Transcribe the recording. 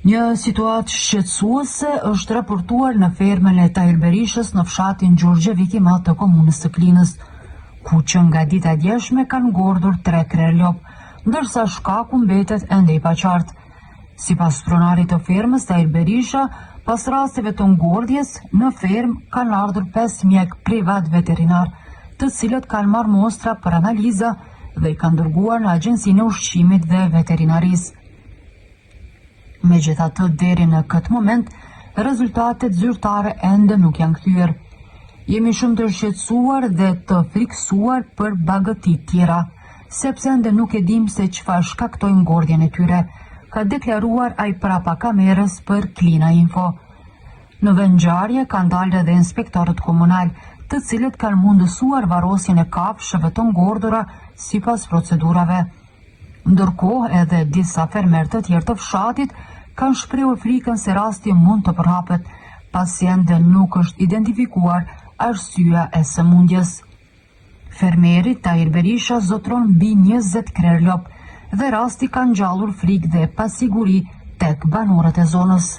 Një situatë shqetësuese është raportuar në fermën e Tahir Berishës në fshatin Gjorgjevik i Madh të komunës së Klinës, ku që nga dita e djeshme kanë ngordhur 3 krerlop, ndërsa shkaku mbetet ende i paqartë. Sipas pronarit të fermës Tahir Berisha, pas rasteve të ngordhjes, në fermë kanë ardhur 5 mjek privat veterinar, të cilët kanë marrë mostra për analiza dhe i kanë dërguar në Agjencinë e Ushqimit dhe Veterinarisë. Megjithatë, deri në këtë moment, rezultatet zyrtare ende nuk janë kthyer. Jemi shumë të shqetësuar dhe të friksuar për bagëtit tjera, sepse ende nuk e dim se çfarë shkaktoi ngordhjen e tyre, ka deklaruar ai prapa kamerës për Klina Info. Në vend ngjarje kanë dalë edhe inspektorët komunal, të cilët kanë mundësuar varrosjen e kafshëve të ngordhura sipas procedurave. Ndërkohë, edhe disa fermerë të tjerë të fshatit kanë shprehur frikën se rasti mund të përhapet, pasi ende nuk është identifikuar arsyeja e sëmundjes. Fermeri Tahir Berisha zotron mbi 20 krerlop dhe rasti ka ngjallur frikë dhe pasiguri tek banorët e zonës.